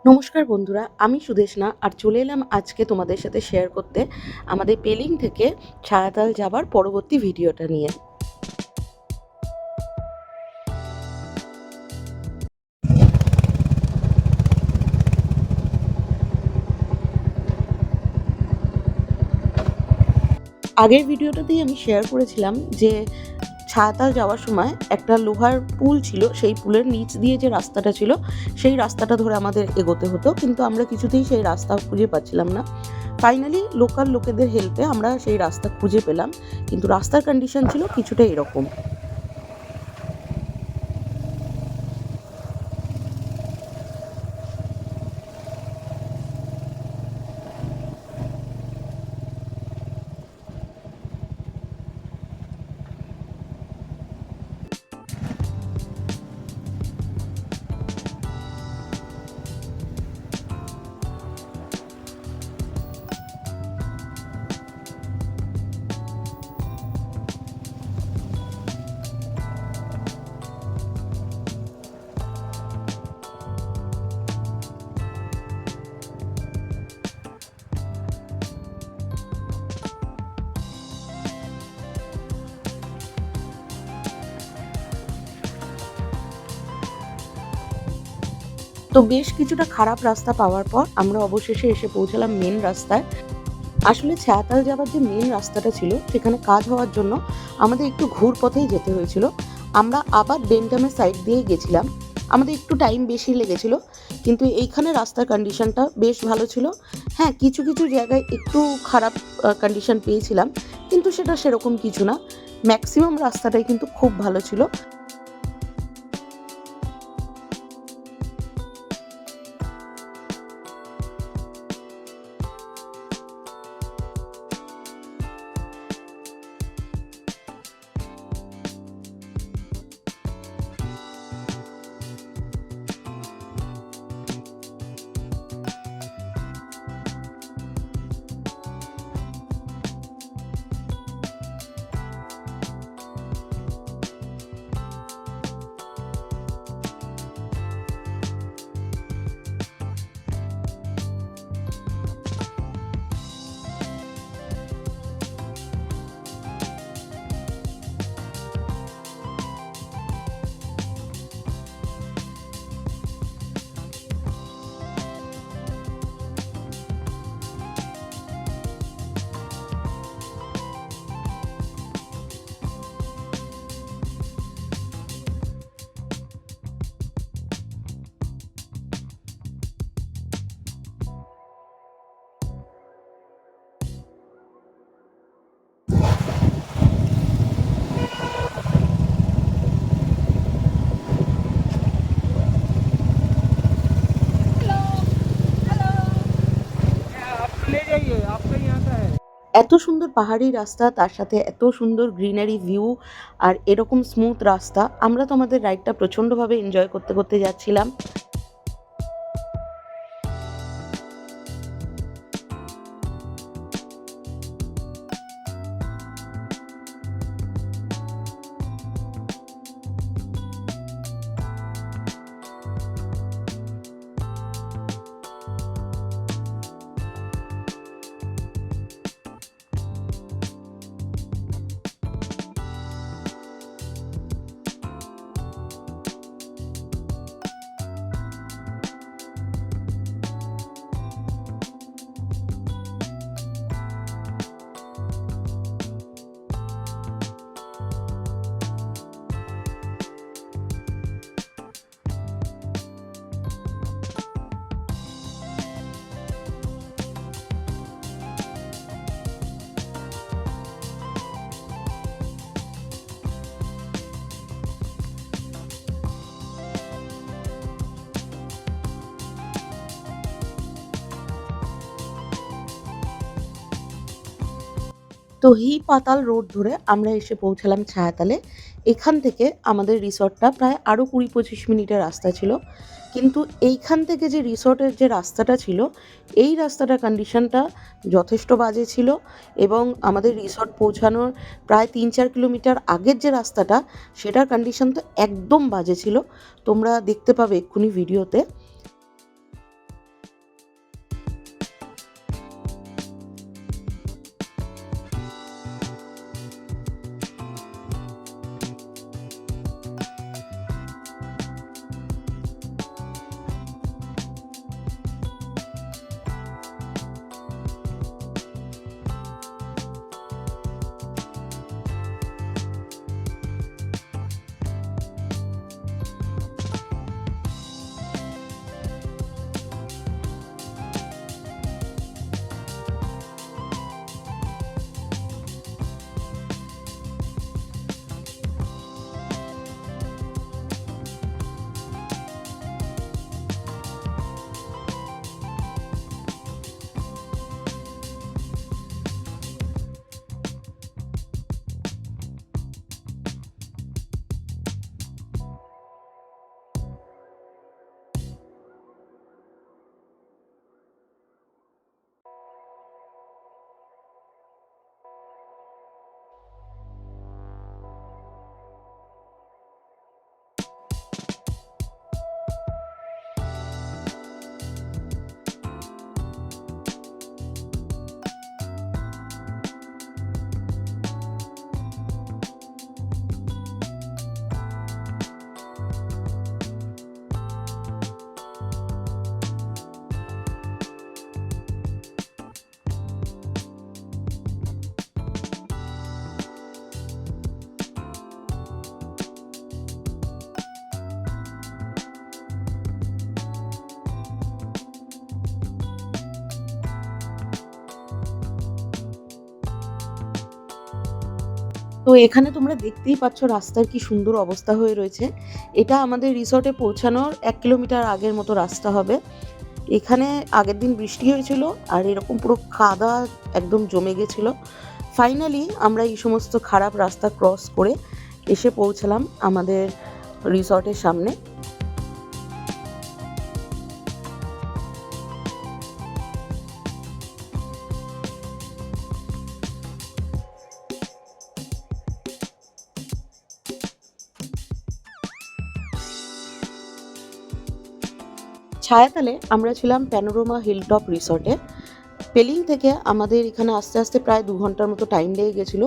নমস্কার বন্ধুরা, আমি সুদেশনা আর চলে এলাম আজকে তোমাদের সাথে শেয়ার করতে আমাদের পেলিং থেকে ছায়াতাল যাবার পরবর্তী ভিডিওটা নিয়ে। আগের ভিডিওটাতেই আমি শেয়ার করেছিলাম যে ছায়াতাল যাওয়ার সময় একটা লোহার পুল ছিল, সেই পুলের নিচ দিয়ে যে রাস্তাটা ছিল সেই রাস্তাটা ধরে আমাদের এগোতে হতো, কিন্তু আমরা কিছুতেই সেই রাস্তা খুঁজে পাচ্ছিলাম না। ফাইনালি লোকাল লোকেদের হেল্পে আমরা সেই রাস্তা খুঁজে পেলাম, কিন্তু রাস্তার কন্ডিশন ছিল কিছুটা এরকম। তো বেশ কিছুটা খারাপ রাস্তা পাওয়ার পর আমরা অবশেষে এসে পৌঁছালাম মেন রাস্তায়। আসলে ছায়াতাল যাবার যে মেন রাস্তাটা ছিল সেখানে কাজ হওয়ার জন্য আমাদের একটু ঘুর পথেই যেতে হয়েছিল। আমরা আবার ডেমটামের সাইড দিয়ে গেছিলাম, আমাদের একটু টাইম বেশি লেগেছিল, কিন্তু এইখানে রাস্তার কন্ডিশনটা বেশ ভালো ছিল। হ্যাঁ, কিছু কিছু জায়গায় একটু খারাপ কন্ডিশন পেয়েছিলাম, কিন্তু সেটা সেরকম কিছু না। ম্যাক্সিমাম রাস্তাটাই কিন্তু খুব ভালো ছিল। এত সুন্দর পাহাড়ি রাস্তা, তার সাথে এত সুন্দর গ্রিনারি ভিউ আর এরকম স্মুথ রাস্তা, আমরা তো আমাদের রাইডটা প্রচণ্ডভাবে এনজয় করতে করতে যাচ্ছিলাম। তো পাতাল রোড ধরে আমরা এসে পৌঁছালাম ছায়াতালে। এখান থেকে আমাদের রিসর্টটা প্রায় আরও 20-25 মিনিটের রাস্তা ছিল, কিন্তু এইখান থেকে যে রিসর্টের যে রাস্তাটা ছিল, এই রাস্তাটার কন্ডিশনটা যথেষ্ট বাজে ছিল, এবং আমাদের রিসর্ট পৌঁছানোর প্রায় 3-4 কিলোমিটার আগের যে রাস্তাটা, সেটার কন্ডিশন তো একদম বাজে ছিল। তোমরা দেখতে পাবে এক্ষুনি ভিডিওতে। তো এখানে তোমরা দেখতেই পাচ্ছ রাস্তার কি সুন্দর অবস্থা হয়ে রয়েছে। এটা আমাদের রিসর্টে পৌঁছানোর 1 কিলোমিটার আগের মতো রাস্তা হবে। এখানে আগের দিন বৃষ্টি হয়েছিল আর এরকম পুরো কাদা একদম জমে গেছিল। ফাইনালি আমরা এই সমস্ত খারাপ রাস্তা ক্রস করে এসে পৌঁছালাম আমাদের রিসর্টের সামনে। ছায়াতলে আমরা ছিলাম প্যানোরামা হিলটপ রিসর্টে। পেলিং থেকে আমাদের এখানে আসতে আসতে প্রায় 2 ঘন্টার মতো টাইম লেগে গেছিলো।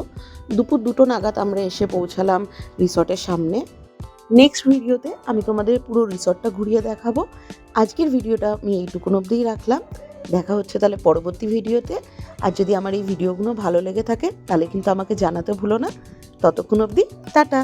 দুপুর 2টো নাগাদ আমরা এসে পৌঁছালাম রিসর্টের সামনে। নেক্সট ভিডিওতে আমি তোমাদের পুরো রিসর্টটা ঘুরিয়ে দেখাবো। আজকের ভিডিওটা আমি এইটুকুন অবধিই রাখলাম। দেখা হচ্ছে তাহলে পরবর্তী ভিডিওতে। আর যদি আমার এই ভিডিওগুলো ভালো লেগে থাকে তাহলে কিন্তু আমাকে জানাতে ভুলো না। ততক্ষণ অবধি টাটা।